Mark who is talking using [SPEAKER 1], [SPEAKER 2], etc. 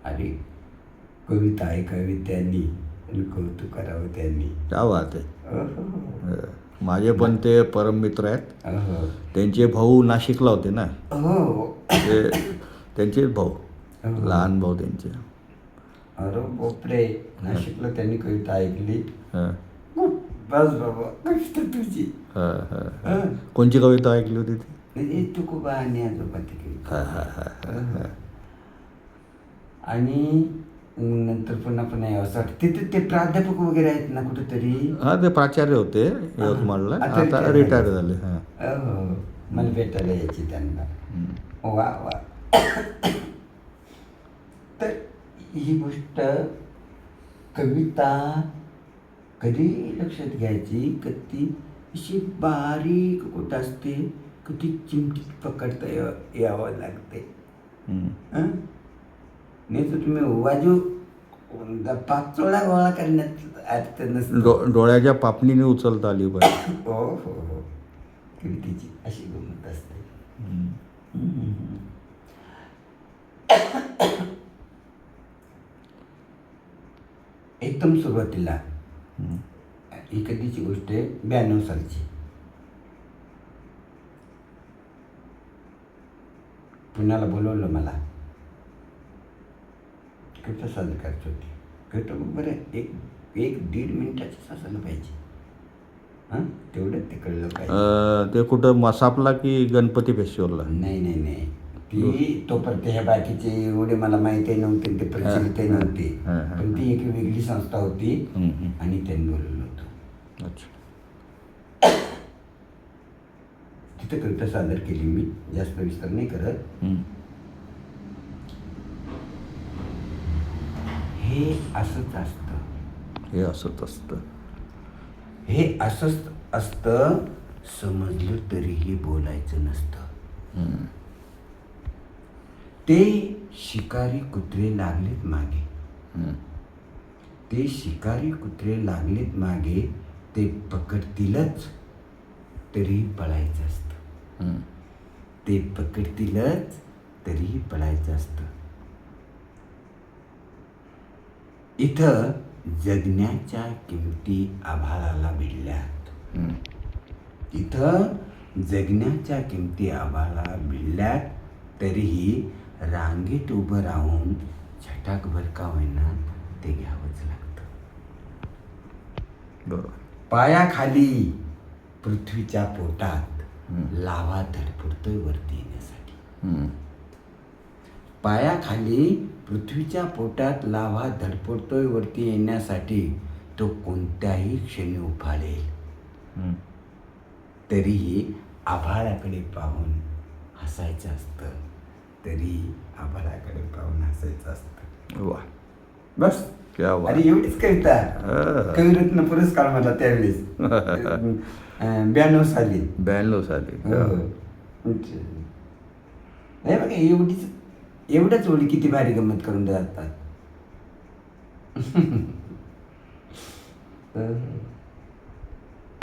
[SPEAKER 1] अरे कविता ऐकावी त्यांनी आणि कौतुक करावं त्यांनी.
[SPEAKER 2] क्या बात आहे.
[SPEAKER 1] अहो.
[SPEAKER 2] माझे पण ते परममित्र आहेत.
[SPEAKER 1] अहो.
[SPEAKER 2] त्यांचे भाऊ नाशिकला होते ना,
[SPEAKER 1] हो.
[SPEAKER 2] ते त्यांचेच भाऊ,
[SPEAKER 1] हो.
[SPEAKER 2] लहान भाऊ त्यांचे.
[SPEAKER 1] अरे बापरे, नाशिकला त्यांनी कविता ऐकली.
[SPEAKER 2] हां
[SPEAKER 1] बस बाबा कविता तुझी.
[SPEAKER 2] हां हां. कोणची कविता ऐकली होती ती?
[SPEAKER 1] तुकोबा आणि आजोबा ती कविता.
[SPEAKER 2] हां हां हां हां.
[SPEAKER 1] आणि नंतर पुन्हा असं वाटतं तिथे ते प्राध्यापक वगैरे आहेत ना कुठेतरी.
[SPEAKER 2] हां, ते प्राचार्य होते यवतमाळला,
[SPEAKER 1] आता
[SPEAKER 2] आता रिटायर झाले. हां.
[SPEAKER 1] हो, मला भेटायला यायची त्यांना. वा वा. तर ही गोष्ट कविता कधी लक्षात घ्यायची, कधी अशी बारीक कुठं असते, कधी चिमटीत पकडता यावं लागते. नाही तर तुम्ही वाजू पाचोळा गोळा करण्यात अर्थ नसतो.
[SPEAKER 2] डोळ्याच्या पापणीने उचलता आली पाहिजे.
[SPEAKER 1] हो हो हो. कवितेची अशी गंमत असते. एकदम सुरुवातीला ही कधीची गोष्ट आहे, 92 सालची. पुण्याला बोलवलं मला, कविता सादर करायची होती. कविता बरं एक दीड मिनिटाचीच असायला पाहिजे. हां, तेवढंच ते कळलं पाहिजे.
[SPEAKER 2] ते कुठं मसापला की गणपती फेस्टिवलला?
[SPEAKER 1] नाही ती तोपर्यंत ह्या बाकीचे एवढे मला माहिती नव्हते, ते प्रचलित नव्हते. पण ती एक वेगळी संस्था होती आणि त्यांनी बोलवलं होतं.
[SPEAKER 2] अच्छा.
[SPEAKER 1] तिथं कविता सादर केली मी, जास्त विस्तार नाही करत. हे असंच असतं,
[SPEAKER 2] हे असंच असतं,
[SPEAKER 1] हे असंच असतं, समजलं तरीही बोलायचं नसतं. ते शिकारी कुत्रे लागलेत मागे, ते शिकारी कुत्रे लागलेत मागे, ते पकडतीलच तरीही पळायचं असतं, ते पकडतीलच तरीही पळायचं असतं. इथं जगण्याच्या किमती आभाळाला भिडल्यात, इथं जगण्याच्या किमती आभाळाला भिडल्यात, तरीही रांगेत उभं राहून छटाकभर का होईना ते घ्यावंच लागतं.
[SPEAKER 2] बरोबर.
[SPEAKER 1] पायाखाली पृथ्वीच्या पोटात लावा धडपडतोय वरती येण्यासाठी, पायाखाली पृथ्वीच्या पोटात लाव्हा धडपडतोय वरती येण्यासाठी, तो कोणत्याही क्षणी उफाळेल, तरीही आभाळाकडे पाहून हसायचं असतं, तरी आभाळाकडे पाहून हसायचं असतं.
[SPEAKER 2] वा,
[SPEAKER 1] बस.
[SPEAKER 2] क्या बात.
[SPEAKER 1] अरे एवढीच कविता. कविरत्न पुरस्कार मला त्यावेळेस 92 साली.
[SPEAKER 2] 92 साली.
[SPEAKER 1] हे बघा एवढ्याच ओळी किती भारी गंमत करून जातात.